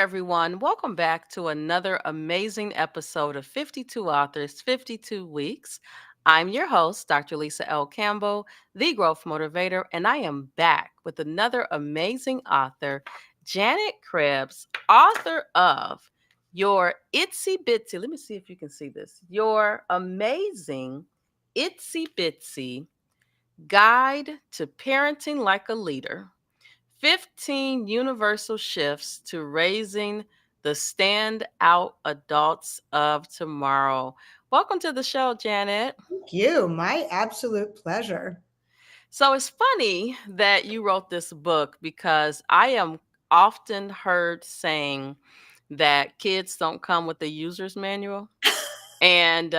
everyone. Welcome back to another amazing episode of 52 Authors, 52 Weeks. I'm your host, Dr. Lisa L. Campbell, the Growth Motivator, and I am back with another amazing author, Janet Krebs, author of Your Itsy Bitsy. Let me see if you can see this. Your Amazing Itsy Bitsy Guide to Parenting Like a Leader. 15 universal shifts to raising the standout adults of tomorrow. Welcome to the show, Janet. Thank you. My absolute pleasure. So it's funny that you wrote this book because I am often heard saying that kids don't come with a user's manual. And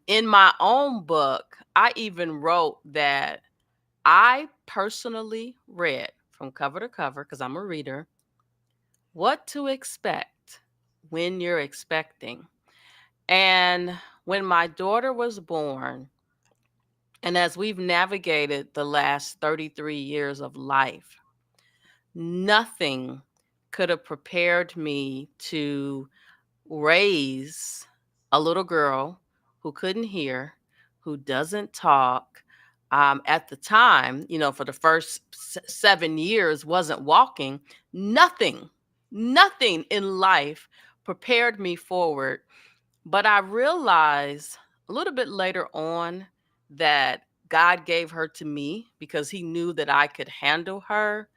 in my own book, I even wrote that I personally read from cover to cover, because I'm a reader, what to expect when you're expecting. And when my daughter was born, and as we've navigated the last 33 years of life, nothing could have prepared me to raise a little girl who couldn't hear, who doesn't talk. At the time, for the first 7 years, wasn't walking. Nothing, nothing in life prepared me forward. But I realized a little bit later on that God gave her to me because he knew that I could handle her,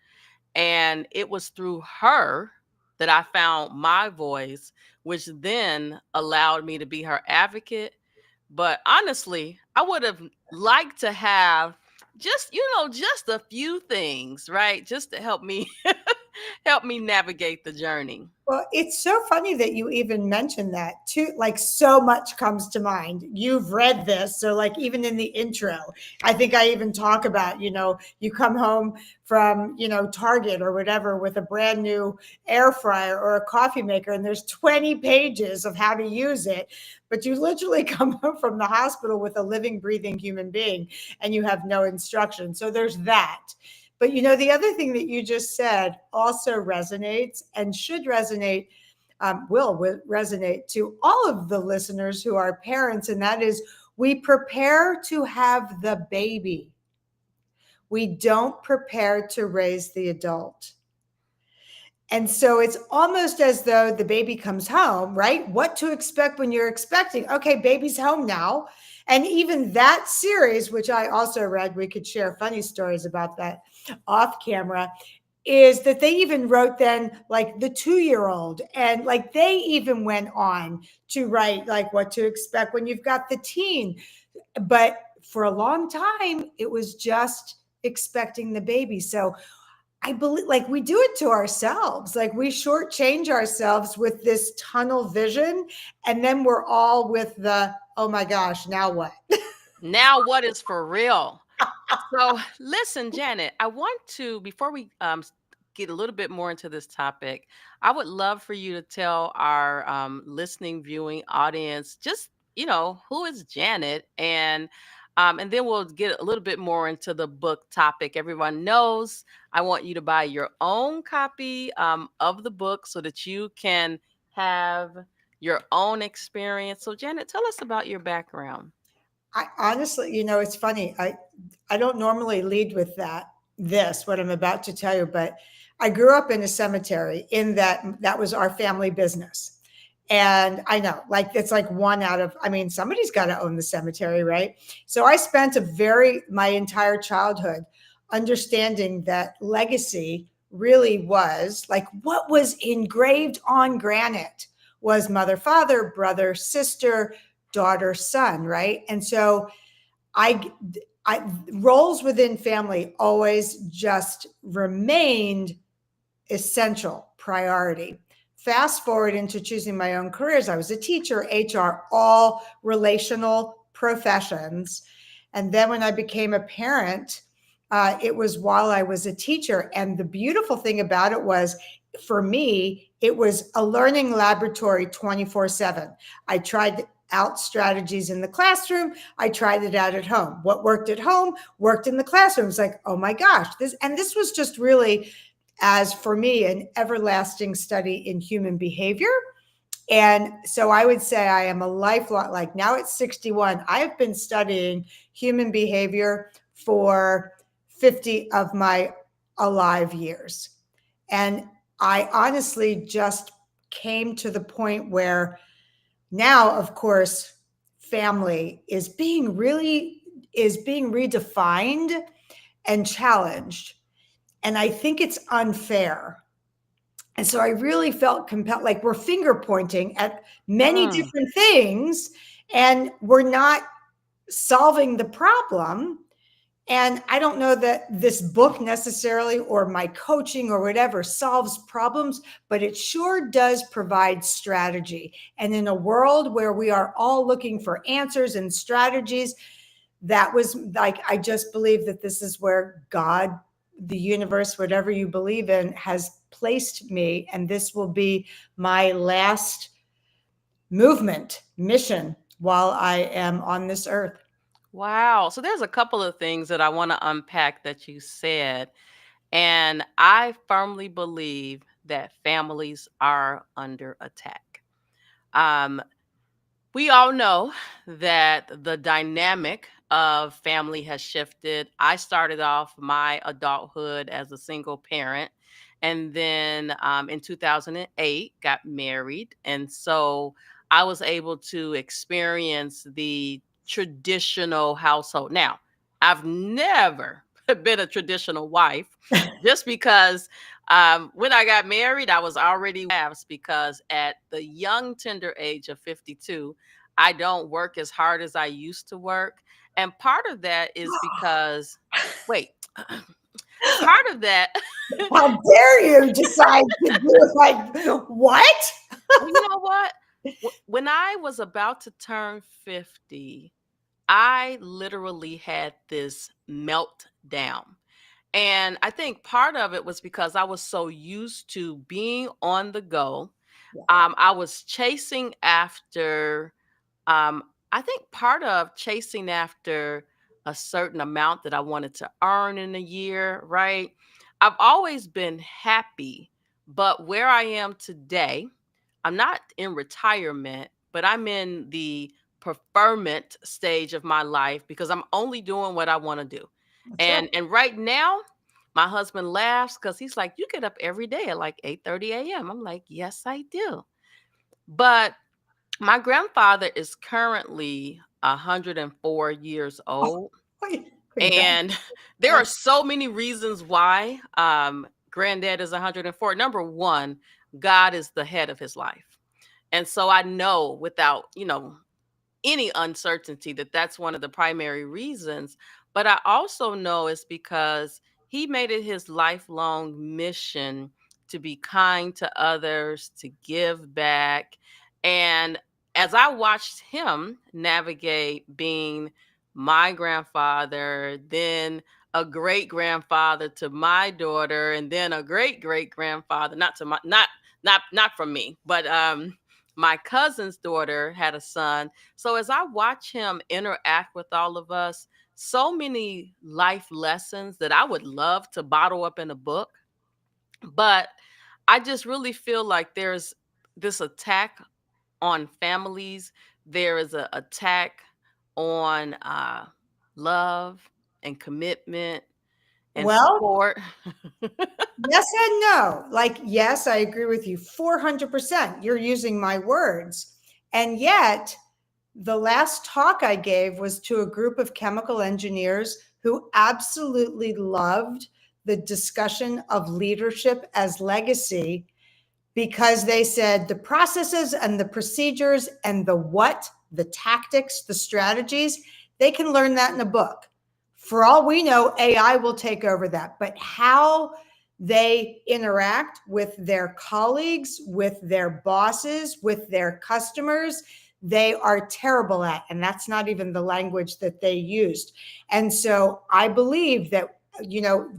and it was through her that I found my voice, which then allowed me to be her advocate. But honestly, I would have liked to have just a few things, right? Just to help me help me navigate the journey. Well, it's so funny that you even mentioned that too. Like, so much comes to mind. You've read this. So, like, even in the intro, I think I even talk about, you come home from, Target or whatever with a brand new air fryer or a coffee maker, and there's 20 pages of how to use it. But you literally come home from the hospital with a living, breathing human being and you have no instruction. So, there's that. But the other thing that you just said also resonates and should resonate, will resonate to all of the listeners who are parents, and that is we prepare to have the baby. We don't prepare to raise the adult. And so it's almost as though the baby comes home, right? What to expect when you're expecting. Okay, baby's home now. And even that series, which I also read, we could share funny stories about that off camera, is that they even wrote then like the 2-year-old, and like they even went on to write like what to expect when you've got the teen. But for a long time, it was just expecting the baby. So I believe like we do it to ourselves. Like we shortchange ourselves with this tunnel vision. And then we're all with the, oh my gosh, now what? Now, what is for real? So, listen, Janet, I want to, before we get a little bit more into this topic, I would love for you to tell our listening, viewing audience just, who is Janet? And then we'll get a little bit more into the book topic. Everyone knows I want you to buy your own copy of the book so that you can have your own experience. So, Janet, tell us about your background. I honestly, it's funny. I don't normally lead with what I'm about to tell you, but I grew up in a cemetery in that was our family business. And I know, like, it's like one out of, I mean, somebody's got to own the cemetery, right? So I spent my entire childhood understanding that legacy really was like what was engraved on granite was mother, father, brother, sister, daughter, son, right? And so I, I roles within family always just remained essential priority. Fast forward into choosing my own careers. I was a teacher, HR, all relational professions. And then when I became a parent, it was while I was a teacher. And the beautiful thing about it was, for me, it was a learning laboratory 24/7. I tried out strategies in the classroom. I tried it out at home. What worked at home worked in the classroom. It's like, oh my gosh, this was just really as, for me, an everlasting study in human behavior. And so I would say I am a lifelong, like now at 61, I have been studying human behavior for 50 of my alive years. And I honestly just came to the point where now, of course, family is being redefined and challenged. And I think it's unfair. And so I really felt compelled, like we're finger pointing at many Mm. different things and we're not solving the problem. And I don't know that this book necessarily or my coaching or whatever solves problems, but it sure does provide strategy. And in a world where we are all looking for answers and strategies, that was like, I just believe that this is where God, the universe, whatever you believe in, has placed me. And this will be my last movement, mission while I am on this earth. Wow. So there's a couple of things that I want to unpack that you said. And I firmly believe that families are under attack. Um, we all know that the dynamic of family has shifted. I started off my adulthood as a single parent, and then in 2008 got married. And so I was able to experience the traditional household. Now, I've never been a traditional wife just because when I got married, I was already because at the young, tender age of 52, I don't work as hard as I used to work. And part of that is because, wait, part of that, How dare you decide to do like what? well, you know what? When I was about to turn 50, I literally had this meltdown. And I think part of it was because I was so used to being on the go. Yeah, I was chasing after, um, I think part of chasing after a certain amount that I wanted to earn in a year, right? I've always been happy, but where I am today, I'm not in retirement, but I'm in the preferment stage of my life because I'm only doing what I want to do. that's right. And right now, my husband laughs because he's like, "You get up every day at like 8:30 a.m." I'm like, "Yes, I do." But my grandfather is currently 104 years old, Wait, congrats. and there are so many reasons why granddad is 104. Number one, God is the head of his life. And so I know without, any uncertainty that that's one of the primary reasons. But I also know it's because he made it his lifelong mission to be kind to others, to give back. And as I watched him navigate being my grandfather, then a great grandfather to my daughter, and then a great great grandfather, not to my not from me, but my cousin's daughter had a son. So as I watch him interact with all of us, so many life lessons that I would love to bottle up in a book, but I just really feel like there's this attack on families. There is an attack on love and commitment and Well, support. yes and no. Like, yes, I agree with you 400%. You're using my words. And yet, the last talk I gave was to a group of chemical engineers who absolutely loved the discussion of leadership as legacy because they said the processes and the procedures and the what, the tactics, the strategies, they can learn that in a book. For all we know, AI will take over that. But how they interact with their colleagues, with their bosses, with their customers, they are terrible at. And that's not even the language that they used. And so I believe that,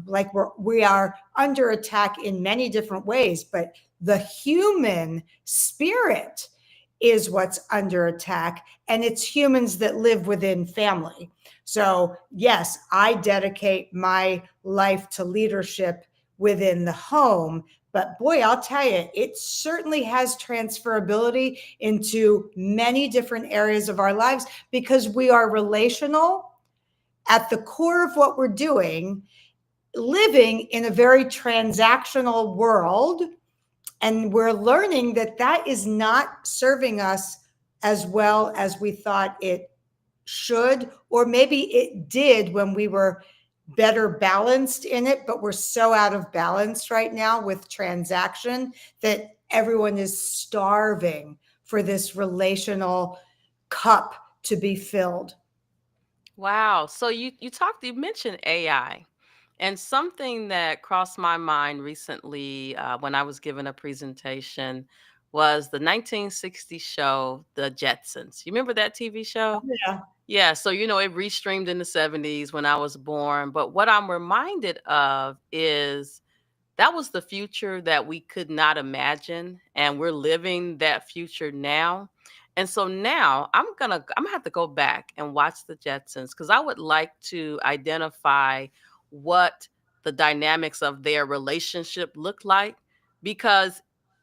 like we are under attack in many different ways, but the human spirit is what's under attack, and it's humans that live within family. So, yes, I dedicate my life to leadership within the home. But boy, I'll tell you, it certainly has transferability into many different areas of our lives because we are relational at the core of what we're doing, living in a very transactional world. And we're learning that that is not serving us as well as we thought it should, or maybe it did when we were better balanced in it, but we're so out of balance right now with transaction that everyone is starving for this relational cup to be filled. Wow. So you mentioned AI. And something that crossed my mind recently when I was giving a presentation was the 1960s show, The Jetsons. You remember that TV show? Yeah. Yeah, so it restreamed in the 70s when I was born. But what I'm reminded of is that was the future that we could not imagine, and we're living that future now. And so now I'm gonna have to go back and watch the Jetsons because I would like to identify what the dynamics of their relationship look like. Because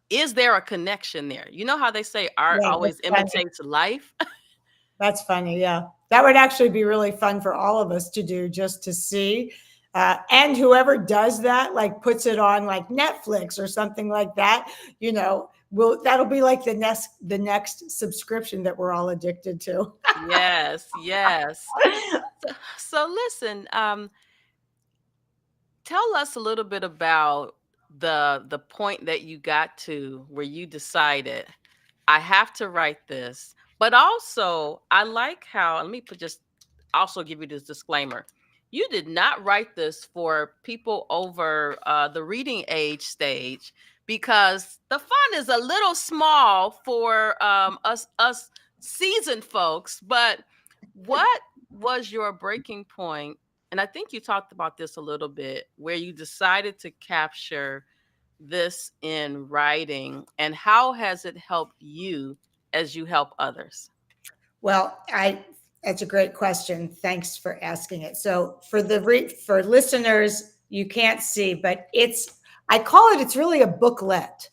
is there a connection there? You know how they say art Yeah, always that's funny. imitates life? That's funny. Yeah. That would actually be really fun for all of us to do just to see. And whoever does that, like puts it on like Netflix or something like that, will that'll be like the next subscription that we're all addicted to. Yes, yes. So listen, tell us a little bit about the point that you got to where you decided I have to write this. But also, I like how, let me just also give you this disclaimer. You did not write this for people over the reading age stage because the font is a little small for us seasoned folks. But what was your breaking point? And I think you talked about this a little bit, where you decided to capture this in writing, and how has it helped you as you help others? Well, I that's a great question. Thanks for asking it. So for listeners, you can't see, but I call it's really a booklet.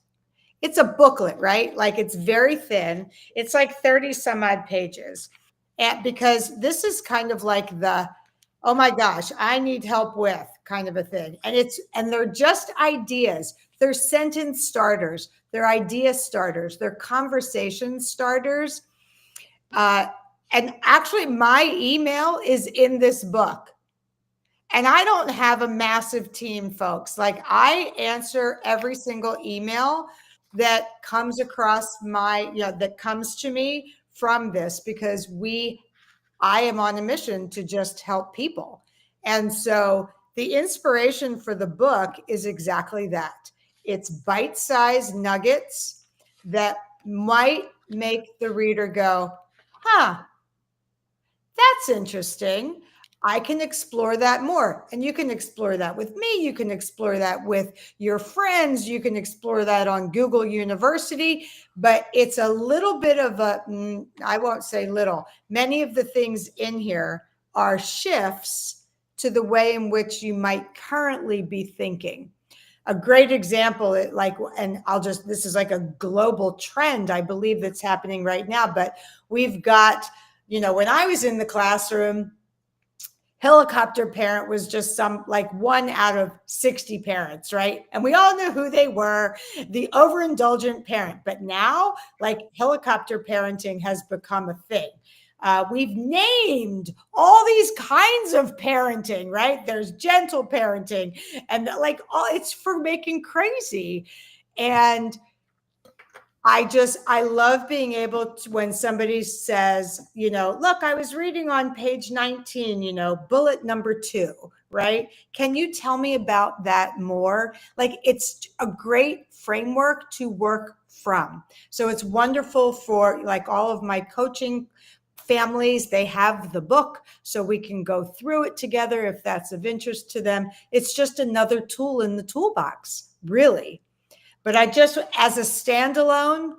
It's a booklet, right? Like it's very thin. It's like 30 some odd pages. And because this is kind of like oh my gosh, I need help with kind of a thing. And they're just ideas. They're sentence starters. They're idea starters. They're conversation starters. Uh, and actually, my email is in this book. And I don't have a massive team, folks. Like I answer every single email that comes across that comes to me from this because I am on a mission to just help people. And so the inspiration for the book is exactly that. It's bite-sized nuggets that might make the reader go, huh, that's interesting. I can explore that more. And you can explore that with me. You can explore that with your friends. You can explore that on Google University. But it's a little bit of I won't say little, many of the things in here are shifts to the way in which you might currently be thinking. A great example, this is like a global trend, I believe, that's happening right now. But we've got, when I was in the classroom, helicopter parent was just some like one out of 60 parents, right? And we all knew who they were, the overindulgent parent. But now, like helicopter parenting has become a thing. We've named all these kinds of parenting, right? There's gentle parenting, and like it's for making crazy. And I love being able to, when somebody says, look, I was reading on page 19, bullet number 2, right? Can you tell me about that more? Like it's a great framework to work from. So it's wonderful for like all of my coaching families. They have the book so we can go through it together if that's of interest to them. It's just another tool in the toolbox, really. But as a standalone,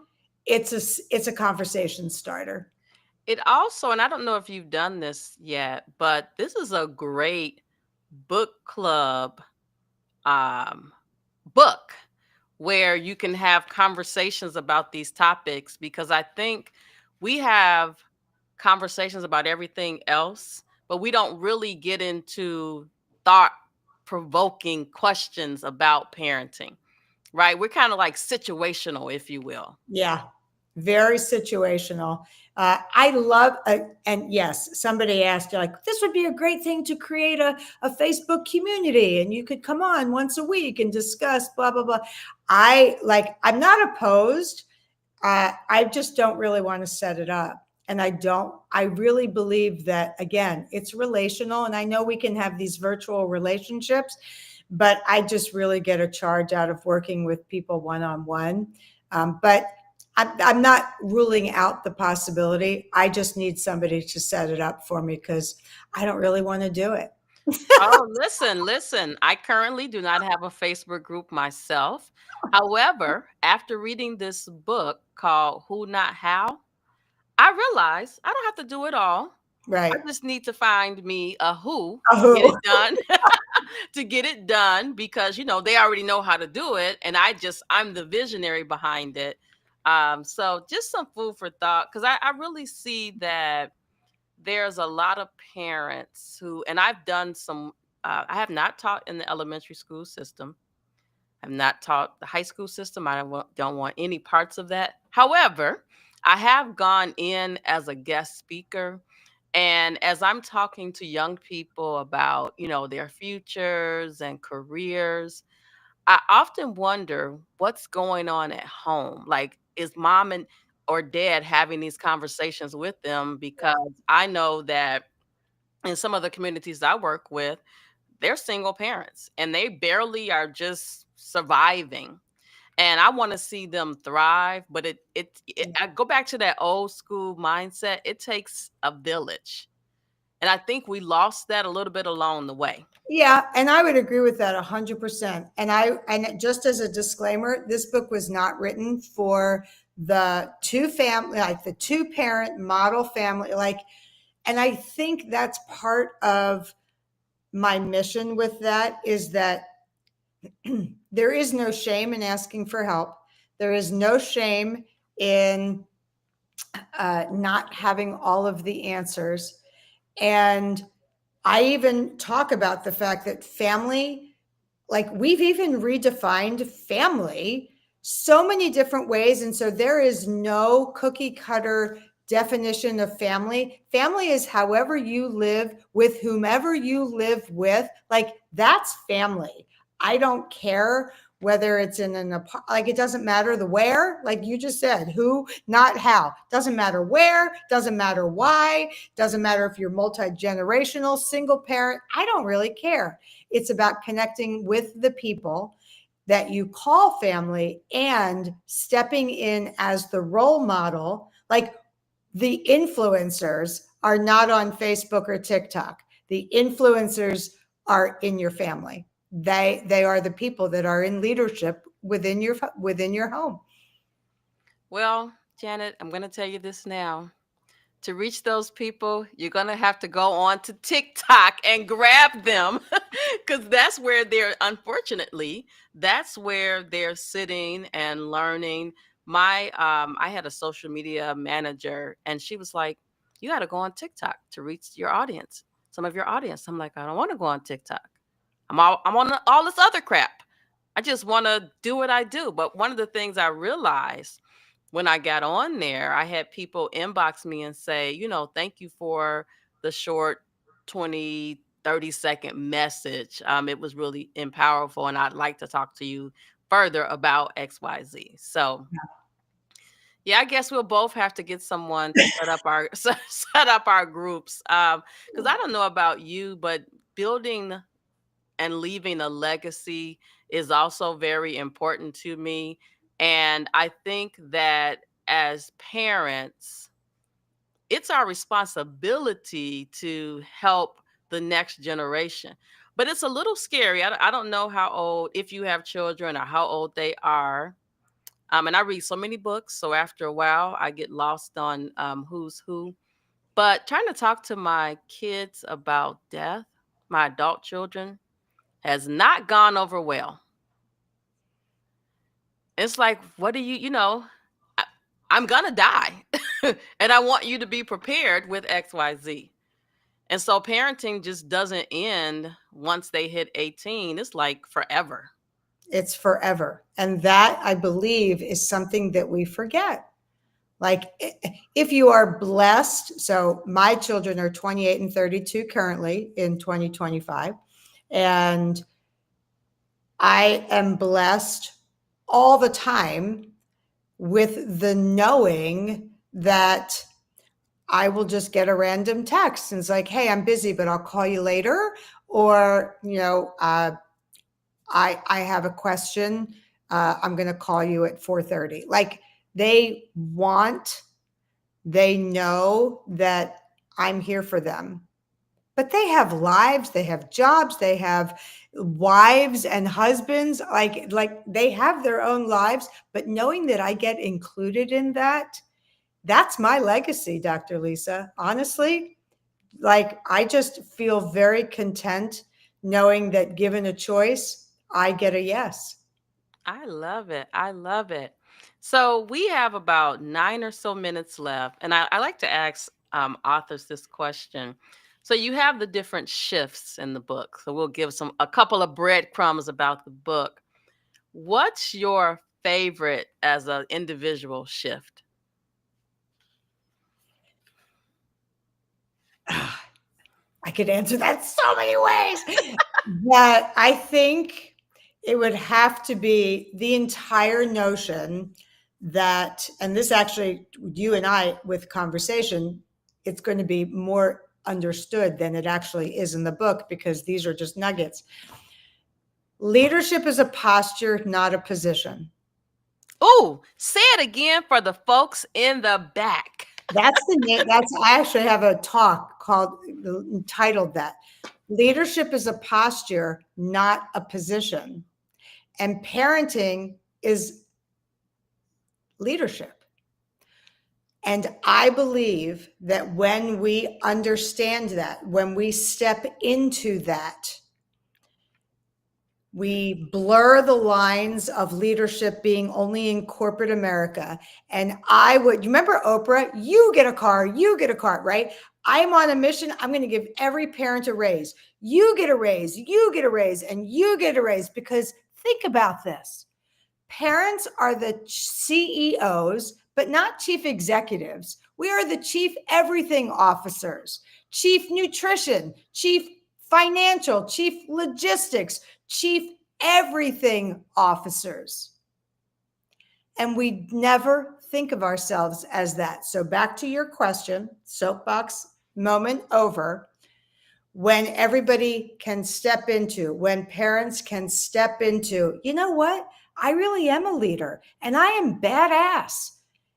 it's a conversation starter. It also, and I don't know if you've done this yet, but this is a great book club um, book where you can have conversations about these topics, because I think we have conversations about everything else, but we don't really get into thought provoking questions about parenting, right? We're kind of like situational, if you will. Yeah, very situational. I love, and yes, somebody asked you, like, this would be a great thing to create a Facebook community and you could come on once a week and discuss blah, blah, blah. I'm not opposed. I just don't really want to set it up. And I really believe that, again, it's relational. And I know we can have these virtual relationships, but I just really get a charge out of working with people one on one. But I'm not ruling out the possibility. I just need somebody to set it up for me because I don't really want to do it. Oh, listen, listen. I currently do not have a Facebook group myself. However, after reading this book called Who Not How, I realized I don't have to do it all. I Right. just need to find me a who to get Oh, it done. To get it done, because they already know how to do it, and I'm the visionary behind it. So just some food for thought, because I really see that there's a lot of parents who, and I've done some, I have not taught in the elementary school system. I've not taught the high school system. I don't want any parts of that. However, I have gone in as a guest speaker. And as I'm talking to young people about, their futures and careers, I often wonder what's going on at home. Like, is mom and or dad having these conversations with them? Because I know that in some of the communities I work with, they're single parents and they barely are just surviving. And I want to see them thrive, but I go back to that old school mindset. It takes a village. And I think we lost that a little bit along the way. yeah, and I would agree with that 100%. And just as a disclaimer, this book was not written for the two family, like the two parent model family, like, and I think that's part of my mission with that is that there is no shame in asking for help. There is no shame in not having all of the answers. And I even talk about the fact that family, like we've even redefined family so many different ways. And so there is no cookie cutter definition of family. Family is however you live with whomever you live with. Like that's family. I don't care whether it's in an like it doesn't matter the where, like you just said, who, not how. Doesn't matter where, doesn't matter why, doesn't matter if you're multi-generational, single parent. I don't really care. It's about connecting with the people that you call family and stepping in as the role model. Like the influencers are not on Facebook or TikTok. The influencers are in your family. They are the people that are in leadership within your home. Well, Janet, I'm going to tell you this now. To reach those people, you're going to have to go on to TikTok and grab them, because unfortunately, that's where they're sitting and learning. I had a social media manager, and she was like, you got to go on TikTok to reach your audience, some of your audience. I'm like, I don't want to go on TikTok. I'm on all this other crap. I just want to do what I do. But one of the things I realized when I got on there, I had people inbox me and say, thank you for the short 20, 30-second message. It was really powerful, and I'd like to talk to you further about XYZ. So, yeah, I guess we'll both have to get someone to set up our set up our groups. Because I don't know about you, but building and leaving a legacy is also very important to me. And I think that as parents, it's our responsibility to help the next generation. But it's a little scary. I don't know how old, if you have children or how old they are. And I read so many books. So after a while, I get lost on who's who. But trying to talk to my kids about death, my adult children, has not gone over well. It's like, what do I, I'm gonna die. And I want you to be prepared with XYZ. And so parenting just doesn't end once they hit 18. It's like forever. It's forever. And that, I believe, is something that we forget. Like, if you are blessed, so my children are 28 and 32 currently in 2025. And I am blessed all the time with the knowing that I will just get a random text and it's like, hey, I'm busy, but I'll call you later. Or, I have a question. I'm going to call you at 4:30. Like, they want, they know that I'm here for them. But they have lives, they have jobs, they have wives and husbands, like they have their own lives, but knowing that I get included in that, that's my legacy, Dr. Lisa. Honestly, like I just feel very content knowing that given a choice, I get a yes. I love it. I love it. So we have about 9 or so minutes left. And I like to ask authors this question. So you have the different shifts in the book. So we'll give a couple of breadcrumbs about the book. What's your favorite as an individual shift? I could answer that so many ways. But I think it would have to be the entire notion that, and this actually, you and I with conversation, it's going to be more understood than it actually is in the book because these are just nuggets. Leadership is a posture, not a position. Oh, say it again for the folks in the back. That's the name. I actually have a talk called, entitled that. Leadership is a posture, not a position. And parenting is leadership. And I believe that when we understand that, when we step into that, we blur the lines of leadership being only in corporate America. And you remember Oprah? You get a car, right? I'm on a mission. I'm going to give every parent a raise. You get a raise, you get a raise, and you get a raise. Because think about this. Parents are the CEOs, but not chief executives. We are the chief everything officers, chief nutrition, chief financial, chief logistics, chief everything officers. And we never think of ourselves as that. So, back to your question, soapbox moment over. When everybody can step into, when parents can step into, you know what? I really am a leader and I am badass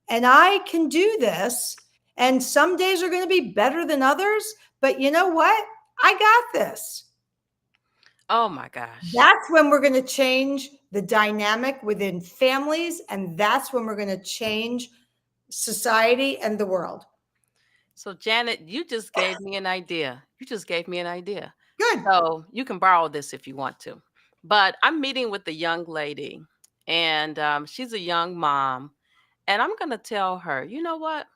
and I can do this. And some days are going to be better than others. But you know what? I got this. Oh my gosh. That's when we're going to change the dynamic within families. And that's when we're going to change society and the world. So, Janet, you just gave me an idea. You just gave me an idea. Good. So, you can borrow this if you want to. But I'm meeting with a young lady, and she's a young mom. And I'm going to tell her, you know what?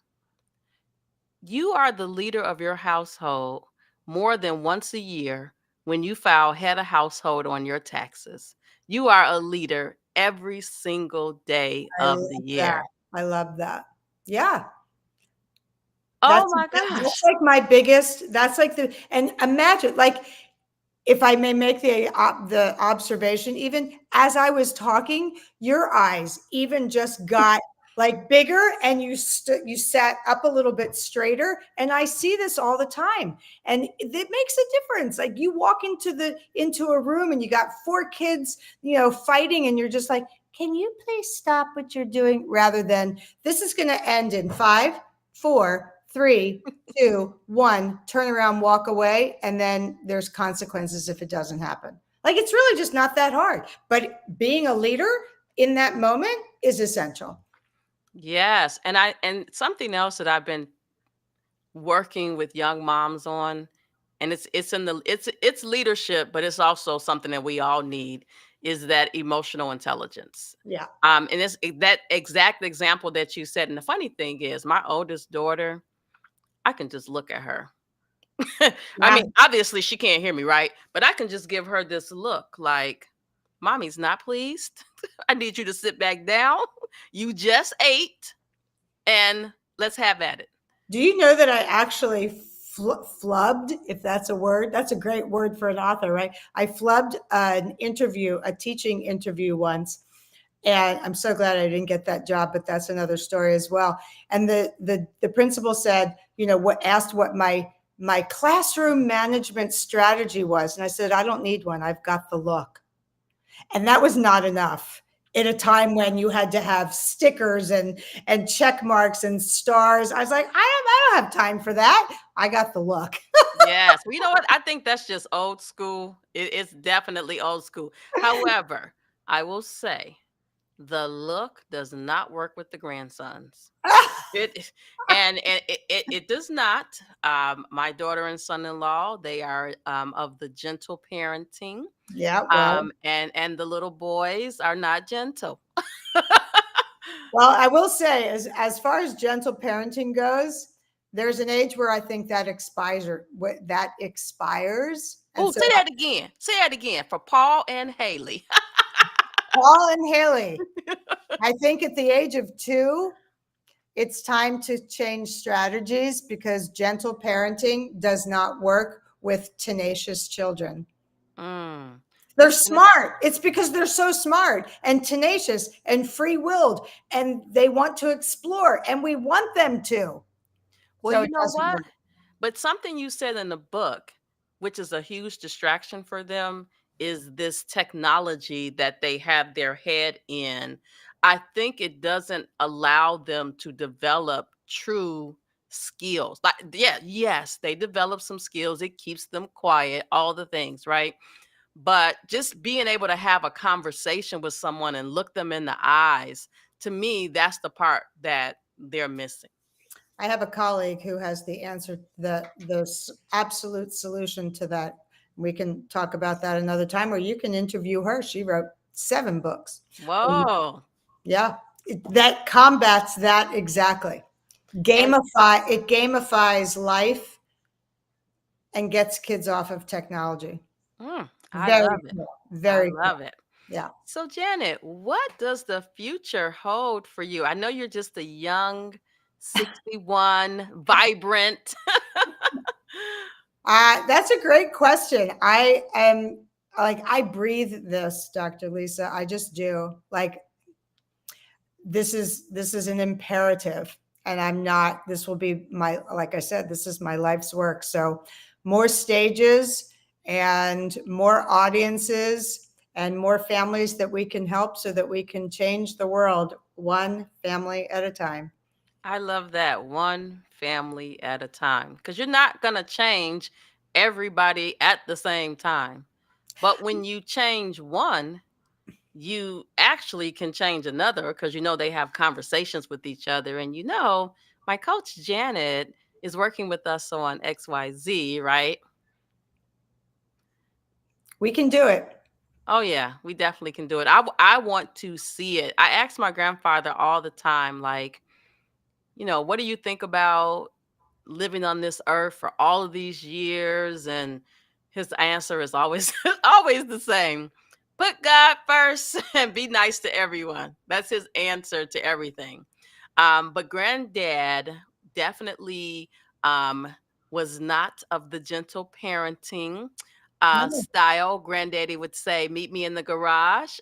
You are the leader of your household more than once a year when you file head of household on your taxes. You are a leader every single day I of the love that. year. I love that. Yeah. Oh That's my that's gosh. like my biggest, that's like the, and imagine, like, if I may make the observation, even as I was talking, your eyes even just got like bigger, and you sat up a little bit straighter. And I see this all the time, and it makes a difference. Like, you walk into a room and you got four kids, fighting, and you're just like, can you please stop what you're doing? Rather than, this is going to end in 5, 4, 3, 2, 1, turn around, walk away, and then there's consequences if it doesn't happen. Like, it's really just not that hard. But being a leader in that moment is essential. Yes. And something else that I've been working with young moms on and it's leadership, but it's also something that we all need, is that emotional intelligence. Yeah. And it's that exact example that you said. And the funny thing is, my oldest daughter, I can just look at her. I Yeah. mean, obviously she can't hear me, right? But I can just give her this look like, mommy's not pleased. I need you to sit back down. You just ate, and let's have at it. Do you know that I actually flubbed, if that's a word? That's a great word for an author, right? I flubbed an interview, a teaching interview once. And I'm so glad I didn't get that job, but that's another story as well. And the principal said, what asked what my classroom management strategy was. And I said, I don't need one. I've got the look. And that was not enough at a time when you had to have stickers and check marks and stars. I was like, I don't have time for that. I got the look. Yes. Well, you know what? I think that's just old school. It's definitely old school. However, I will say the look does not work with the grandsons. It and it does not. My daughter and son-in-law, they are of the gentle parenting. Yeah, well, And the little boys are not gentle. well, I will say, as far as gentle parenting goes, there's an age where I think that expires, or that expires, and Oh, so say that again. Say that again for Paul and Haley. Paul and Haley, I think at the age of 2, it's time to change strategies because gentle parenting does not work with tenacious children. Mm. They're Listen, smart. It's because they're so smart and tenacious and free-willed, and they want to explore, and we want them to. well, So you it know doesn't what? work. But something you said in the book, which is a huge distraction for them, is this technology that they have their head in. I think it doesn't allow them to develop true skills. Like, yeah, yes, they develop some skills. It keeps them quiet, all the things, right? But just being able to have a conversation with someone and look them in the eyes, to me, that's the part that they're missing. I have a colleague who has the answer, the absolute solution to that. We can talk about that another time, or you can interview her. She wrote 7 books. Whoa. Yeah, that combats that exactly. And It gamifies life and gets kids off of technology. I Very love it. cool. I Very cool. love it. Yeah. So, Janet, what does the future hold for you? I know you're just a young 61, vibrant. That's a great question. I am like, I breathe this, Dr. Lisa. I just do. Like, this is an imperative, and I'm not, this will be my, like I said, this is my life's work. So more stages and more audiences and more families that we can help so that we can change the world one family at a time. I love that, one family at a time, because you're not going to change everybody at the same time. But when you change one, you actually can change another, because they have conversations with each other. And my coach Janet is working with us on XYZ, right? We can do it. Oh yeah, we definitely can do it. I want to see it. I ask my grandfather all the time, like, what do you think about living on this earth for all of these years? And his answer is always always the same. Put God first and be nice to everyone. That's his answer to everything. But granddad definitely um, was not of the gentle parenting No. style. Granddaddy would say, "Meet me in the garage."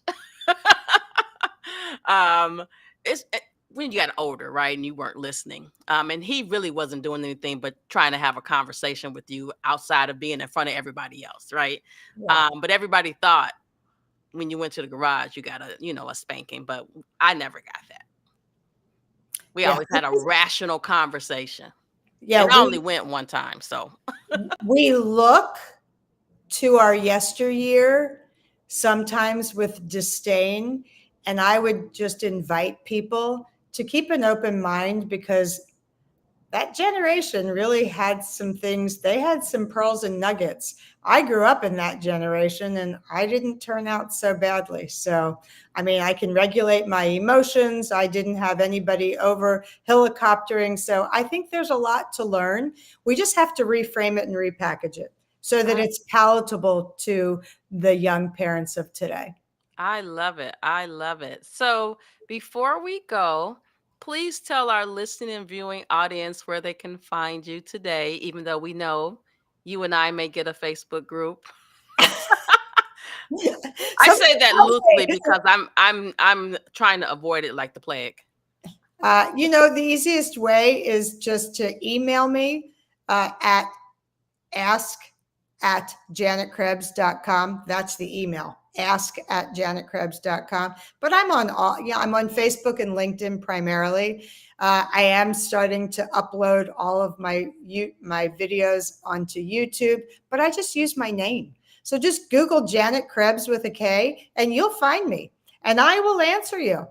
um, it's when you got older, right, and you weren't listening. And he really wasn't doing anything but trying to have a conversation with you outside of being in front of everybody else, right? Yeah. But everybody thought when you went to the garage, you got a spanking, but I never got that. We Yeah. always had a rational conversation. Yeah. And I only went one time, so We look to our yesteryear sometimes with disdain. And I would just invite people to keep an open mind because that generation really had some things. They had some pearls and nuggets. I grew up in that generation and I didn't turn out so badly. So, I mean, I can regulate my emotions. I didn't have anybody over helicoptering. So, I think there's a lot to learn. We just have to reframe it and repackage it so that I it's palatable to the young parents of today. I love it. I love it. So before we go, please tell our listening and viewing audience where they can find you today, even though we know you and I may get a Facebook group. I say Somebody that tell loosely me. because I'm trying to avoid it like the plague. The easiest way is just to email me at ask@janetkrebs.com. That's the email, ask@janetkrebs.com. But I'm on Facebook and LinkedIn primarily. I am starting to upload all of my videos onto YouTube, but I just use my name. So just Google Janet Krebs with a K and you'll find me and I will answer you.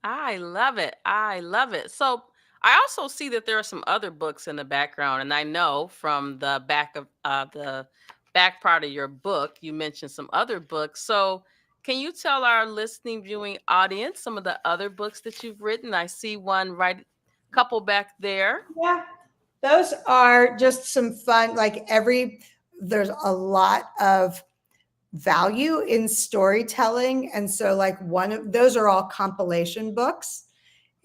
I love it. I love it. So I also see that there are some other books in the background, and I know from the back of the back part of your book, you mentioned some other books. So can you tell our listening, viewing audience some of the other books that you've written? I see one right couple back there. Yeah, those are just some fun, there's a lot of value in storytelling. And so, like, one of those are all compilation books.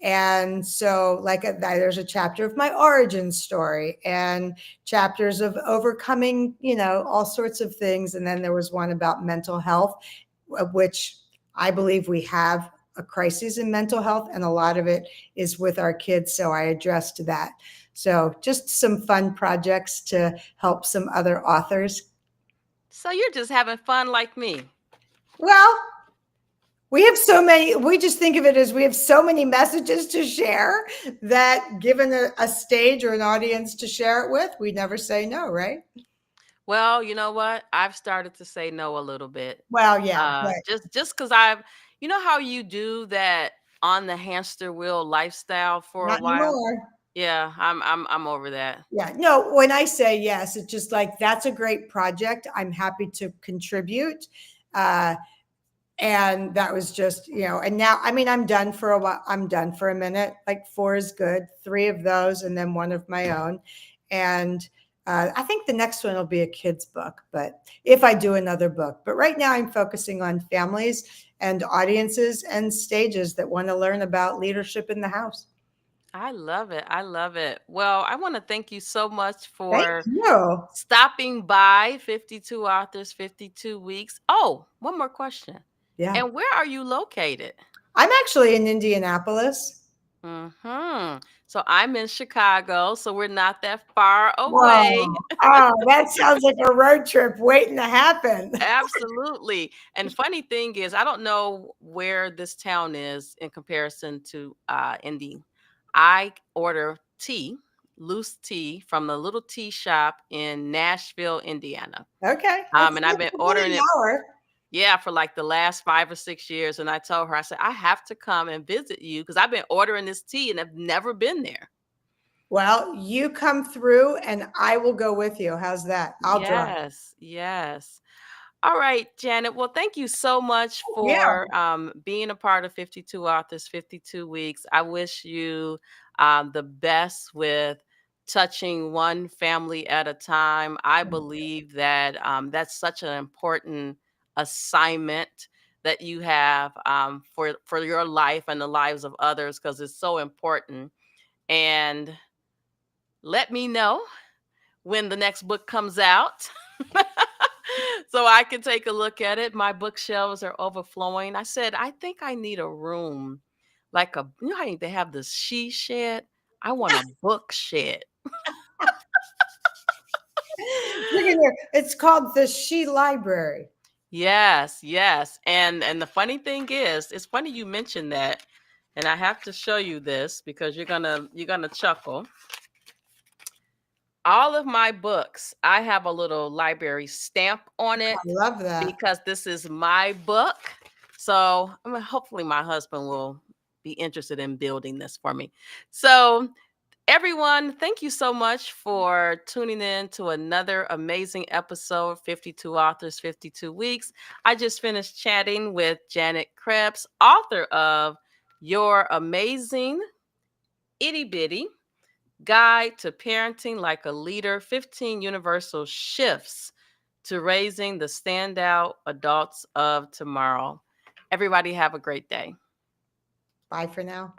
And so, there's a chapter of my origin story and chapters of overcoming, all sorts of things. And then there was one about mental health, which I believe we have a crisis in mental health, and a lot of it is with our kids. So I addressed that. So just some fun projects to help some other authors. So you're just having fun like me. Well, we have so many, we just think of it as we have so many messages to share that given a stage or an audience to share it with, we never say no, right? Well, you know what? I've started to say no a little bit. Well, yeah, but Just because I've, you know how you do that on the hamster wheel lifestyle for a not while? anymore. Yeah, I'm over that. Yeah, no, when I say yes, it's just like that's a great project. I'm happy to contribute. Uh, and that was just, and now, I mean, I'm done for a while. I'm done for a minute. Like four is good, three of those, and then one of my own. And I think the next one will be a kid's book, but if I do another book. But right now, I'm focusing on families and audiences and stages that want to learn about leadership in the house. I love it. I love it. Well, I want to thank you so much Thank for you. stopping by 52 Authors, 52 Weeks. Oh, one more question. Yeah. And where are you located? I'm actually in Indianapolis. So I'm in Chicago, so we're not that far away. Whoa. Oh, that sounds like a road trip waiting to happen. Absolutely. And funny thing is, I don't know where this town is in comparison to Indy. I order tea, loose tea from the little tea shop in Nashville, Indiana. Okay. That's And I've been within ordering an it, hour. yeah, for like the last 5 or 6 years. And I told her, I said, I have to come and visit you because I've been ordering this tea and I've never been there. Well, you come through and I will go with you. How's that? I'll drive. Yes, yes. All right, Janet. Well, thank you so much Yeah. for being a part of 52 Authors, 52 Weeks. I wish you the best with touching one family at a time. I believe that that's such an important assignment that you have for your life and the lives of others because it's so important. And let me know when the next book comes out. So I can take a look at it. My bookshelves are overflowing. I said, I think I need a room, like you know how they have this she shed? I want a book shed. Look at here. It's called the She Library. Yes, yes. And the funny thing is, it's funny you mentioned that. And I have to show you this because you're gonna chuckle. All of my books, I have a little library stamp on I it love that. because this is my book. So, hopefully my husband will be interested in building this for me. So, Everyone, thank you so much for tuning in to another amazing episode, 52 Authors, 52 Weeks. I just finished chatting with Janet Krebs, author of Your Amazing Itty Bitty Guide to Parenting Like a Leader, 15 Universal Shifts to Raising the Standout Adults of Tomorrow. Everybody have a great day. Bye for now.